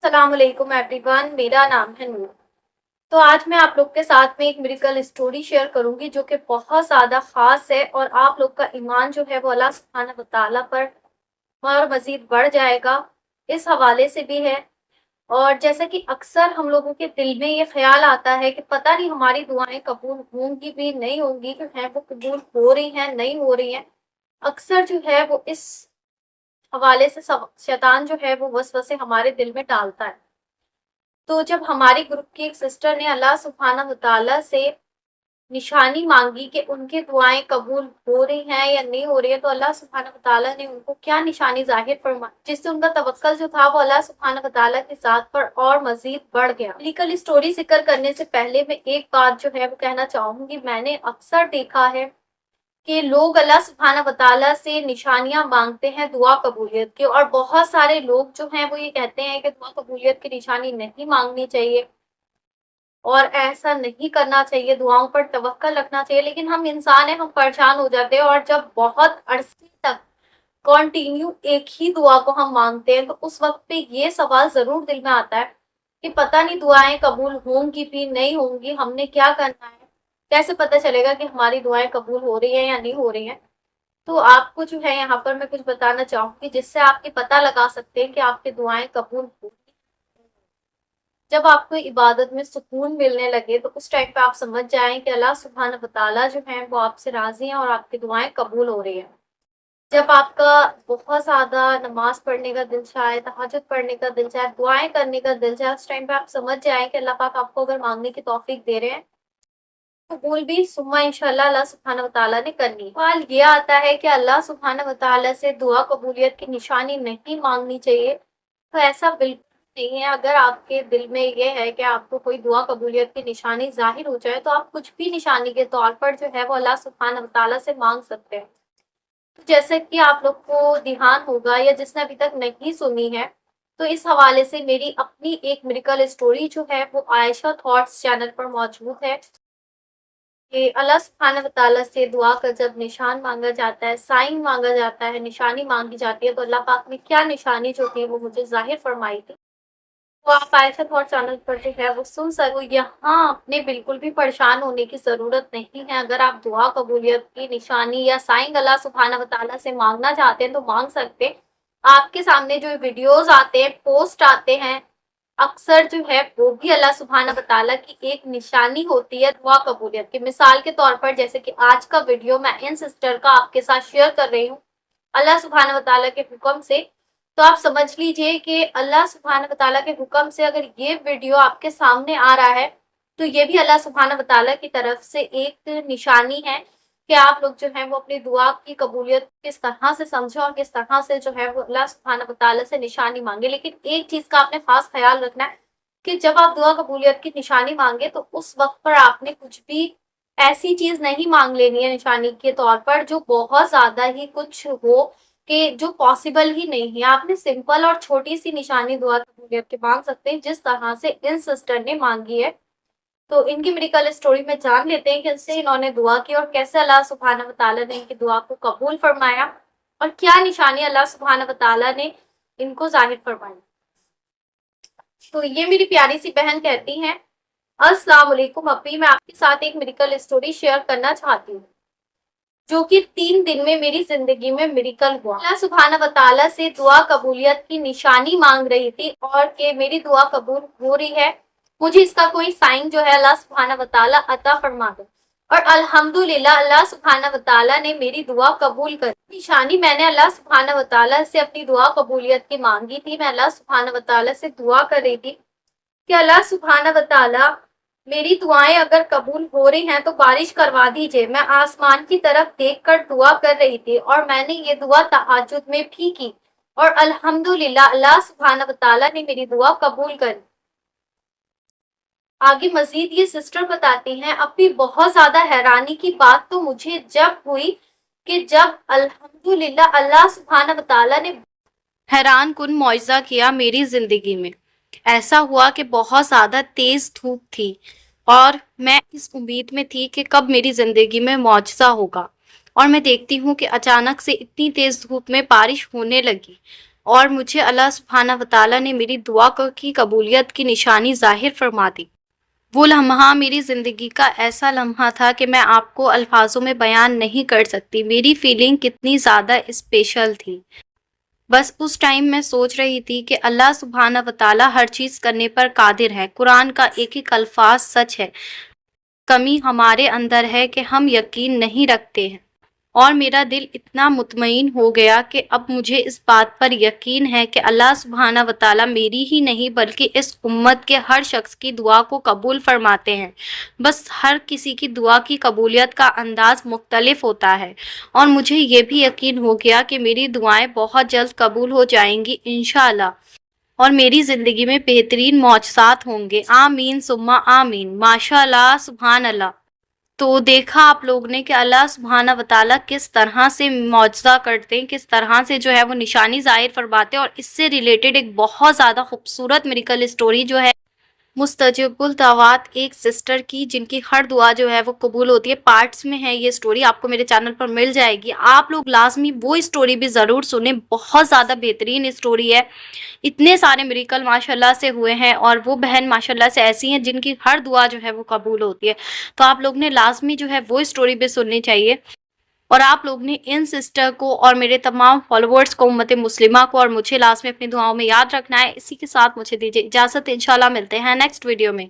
अस्सलाम वालेकुम एवरीवन, मेरा नाम है नूर। तो आज मैं आप लोग के साथ में एक मिरेकल स्टोरी शेयर करूंगी जो कि बहुत ज़्यादा ख़ास है और आप लोग का ईमान जो है वो अल्लाह सुब्हानहू व तआला पर और मज़ीद बढ़ जाएगा, इस हवाले से भी है। और जैसा कि अक्सर हम लोगों के दिल में ये ख़्याल आता है कि पता नहीं हमारी दुआएँ कबूल होंगी भी नहीं होंगी, कि हैं वो कबूल हो रही हैं, नहीं हो रही हैं। अक्सर जो है वो इस हवाले से शैतान जो है वो वसवसे हमारे दिल में डालता है। तो जब हमारे ग्रुप की एक सिस्टर ने अल्लाह सुब्हानहू व तआला से निशानी मांगी कि उनकी दुआएं कबूल हो रही हैं या नहीं हो रही है, तो अल्लाह सुब्हानहू व तआला ने उनको क्या निशानी जाहिर फरमाई, जिससे उनका तवक्कल जो था वो अल्लाह सुब्हानहू व तआला की ज़ात पर और मजीद बढ़ गया। बिल्कुल स्टोरी जिक्र करने से पहले मैं एक बात जो है वो कहना चाहूंगी। मैंने अक्सर देखा है कि लोग अल्लाह सुब्हानहू व तआला से निशानियां मांगते हैं दुआ कबूलियत की, और बहुत सारे लोग जो हैं वो ये कहते हैं कि दुआ कबूलियत की निशानी नहीं मांगनी चाहिए और ऐसा नहीं करना चाहिए, दुआओं पर तवक्कल रखना चाहिए। लेकिन हम इंसान हैं, हम परेशान हो जाते हैं, और जब बहुत अरसे तक कंटिन्यू एक ही दुआ को हम मांगते हैं तो उस वक्त पे ये सवाल जरूर दिल में आता है कि पता नहीं दुआएं कबूल होंगी भी नहीं होंगी, हमने क्या करना है, कैसे पता चलेगा कि हमारी दुआएं कबूल हो रही है या नहीं हो रही हैं। तो आपको जो है यहाँ पर मैं कुछ बताना चाहूंगी जिससे आपके पता लगा सकते हैं कि आपकी दुआएं कबूल हो। जब आपको इबादत में सुकून मिलने लगे तो उस टाइम पे आप समझ जाएं कि अल्लाह सुब्हानहू व तआला जो है वो आपसे राजी हैं और आपकी दुआएं कबूल हो रही हैं। जब आपका बहुत ज़्यादा नमाज पढ़ने का दिल चाहे, तहज्जुद पढ़ने का दिल चाहे, दुआएं करने का दिल चाहे, उस टाइम पे आप समझ जाएं कि अल्लाह पाक आपको अगर मांगने की तौफीक दे रहे हैं, कबूल भी सुम्मा इंशाल्लाह अल्लाह सुब्हानहू व तआला ने करनी है। सवाल ये आता है कि अल्लाह सुब्हानहू व तआला से दुआ कबूलियत की निशानी नहीं मांगनी चाहिए। तो ऐसा बिल्कुल नहीं है। अगर आपके दिल में ये है कि आपको कोई दुआ कबूलियत की निशानी ज़ाहिर हो जाए, तो आप कुछ भी निशानी के तौर पर जो है वो अल्लाह सुब्हानहू व तआला से मांग सकते हैं। तो जैसे कि आप लोग को ध्यान होगा, या जिसने अभी तक नहीं सुनी है, तो इस हवाले से मेरी अपनी एक मिरेकल स्टोरी जो है वो आयशा थॉट्स चैनल पर मौजूद है कि अल्लाह सुब्हानहू व तआला से दुआ का जब निशान मांगा जाता है, साइन मांगा जाता है, निशानी मांगी जाती है, तो अल्लाह पाक ने क्या निशानी जो थी वो मुझे ज़ाहिर फरमाई थी। तो आप आयशा थॉट चैनल पर जो है वो सुन सको। यहाँ आपने बिल्कुल भी परेशान होने की ज़रूरत नहीं है। अगर आप दुआ कबूलियत की निशानी या साइन अल्लाह सुब्हानहू व तआला से मांगना चाहते हैं तो मांग सकते हैं। आपके सामने जो वीडियोस आते हैं, पोस्ट आते हैं, अक्सर जो है वो भी अल्लाह सुब्हानहू व तआला की एक निशानी होती है दुआ कबूलियत की। मिसाल के तौर पर जैसे कि आज का वीडियो मैं इन सिस्टर का आपके साथ शेयर कर रही हूँ अल्लाह सुब्हानहू व तआला के हुक्म से। तो आप समझ लीजिए कि अल्लाह सुब्हानहू व तआला के हुक्म से अगर ये वीडियो आपके सामने आ रहा है, तो ये भी अल्लाह सुब्हानहू व तआला की तरफ से एक निशानी है कि आप लोग जो है वो अपनी दुआ की कबूलियत किस तरह से समझे और किस तरह से जो है वो अल्लाह सुब्हानहू व तआला से निशानी मांगे। लेकिन एक चीज का आपने खास ख्याल रखना है कि जब आप दुआ कबूलियत की निशानी मांगे तो उस वक्त पर आपने कुछ भी ऐसी चीज नहीं मांग लेनी है निशानी के तौर पर जो बहुत ज्यादा ही कुछ हो, कि जो पॉसिबल ही नहीं है। आपने सिंपल और छोटी सी निशानी दुआ कबूलियत की मांग सकते हैं जिस तरह से इन सिस्टर ने मांगी है। तो इनकी मेडिकल स्टोरी में जान लेते हैं कि कैसे इन्होंने दुआ की और कैसे अल्लाह सुब्हानहू व तआला ने इनकी दुआ को कबूल फरमाया और क्या निशानी अल्लाह सुब्हानहू व तआला ने इनको जाहिर फरमाई। तो ये मेरी प्यारी सी बहन कहती हैं, अस्सलाम वालेकुम अप्पी, मैं आपके साथ एक मेडिकल स्टोरी शेयर करना चाहती हूँ जो कि 3 दिन में मेरी जिंदगी में मिरेकल हुआ। अल्लाह सुब्हानहू व तआला से दुआ कबूलियत की निशानी मांग रही थी और कि मेरी दुआ कबूल हो रही है, मुझे इसका कोई साइन जो है अल्लाह सुब्हानहू व तआला अता फरमा दो। और अल्हम्दुलिल्लाह अल्लाह सुब्हानहू व तआला ने मेरी दुआ कबूल कर निशानी मैंने अल्लाह सुब्हानहू व तआला से अपनी दुआ कबूलियत की मांगी थी। मैं अल्लाह सुब्हानहू व तआला से दुआ कर रही थी कि अल्लाह सुब्हानहू व तआला मेरी दुआएं अगर कबूल हो रही हैं तो बारिश करवा दीजिए। मैं आसमान की तरफ देखकर दुआ कर रही थी और मैंने ये दुआ तहज्जुद में भी की और अल्हम्दुलिल्लाह अल्लाह सुब्हानहू व तआला ने मेरी दुआ कबूल कर। आगे मजीद ये सिस्टर बताती हैं, अभी बहुत ज्यादा हैरानी की बात तो मुझे जब हुई कि जब अल्हम्दुलिल्लाह अल्लाह सुब्हानहू व तआला ने हैरान कुन मौजज़ा किया मेरी जिंदगी में। ऐसा हुआ कि बहुत ज्यादा तेज धूप थी और मैं इस उम्मीद में थी कि कब मेरी जिंदगी में मौजज़ा होगा, और मैं देखती हूँ कि अचानक से इतनी तेज धूप में बारिश होने लगी। اور مجھے اللہ سبحانہ وتعالی نے میری دعا کی قبولیت کی نشانی ظاہر فرما دی۔ وہ لمحہ میری زندگی کا ایسا لمحہ تھا کہ میں آپ کو الفاظوں میں بیان نہیں کر سکتی، میری فیلنگ کتنی زیادہ اسپیشل تھی۔ بس اس ٹائم میں سوچ رہی تھی کہ اللہ سبحانہ وتعالی ہر چیز کرنے پر قادر ہے، قرآن کا ایک ایک الفاظ سچ ہے، کمی ہمارے اندر ہے کہ ہم یقین نہیں رکھتے ہیں۔ اور میرا دل اتنا مطمئن ہو گیا کہ اب مجھے اس بات پر یقین ہے کہ اللہ سبحانہ وتعالی میری ہی نہیں بلکہ اس امت کے ہر شخص کی دعا کو قبول فرماتے ہیں۔ بس ہر کسی کی دعا کی قبولیت کا انداز مختلف ہوتا ہے، اور مجھے یہ بھی یقین ہو گیا کہ میری دعائیں بہت جلد قبول ہو جائیں گی انشاءاللہ، اور میری زندگی میں بہترین معجزات ہوں گے۔ آمین ثم آمین، ماشاء اللہ، سبحان اللہ۔ تو دیکھا آپ لوگ نے کہ اللہ سبحانہ وتعالی کس طرح سے معجزہ کرتے ہیں، کس طرح سے جو ہے وہ نشانی ظاہر فرماتے ہیں، اور اس سے ریلیٹڈ ایک بہت زیادہ خوبصورت میریکل اسٹوری جو ہے مستجب الدعوات ایک سسٹر کی، جن کی ہر دعا جو ہے وہ قبول ہوتی ہے، پارٹس میں ہے یہ سٹوری، آپ کو میرے چینل پر مل جائے گی۔ آپ لوگ لازمی وہ سٹوری بھی ضرور سنیں، بہت زیادہ بہترین سٹوری ہے۔ اتنے سارے میریکل ماشاءاللہ سے ہوئے ہیں، اور وہ بہن ماشاءاللہ سے ایسی ہیں جن کی ہر دعا جو ہے وہ قبول ہوتی ہے۔ تو آپ لوگ نے لازمی جو ہے وہ سٹوری بھی سننی چاہیے، اور آپ لوگ نے ان سسٹر کو اور میرے تمام فالوورز کو، امت مسلمہ کو اور مجھے لازمی اپنی دعاؤں میں یاد رکھنا ہے۔ اسی کے ساتھ مجھے دیجیے اجازت، انشاءاللہ ملتے ہیں نیکسٹ ویڈیو میں۔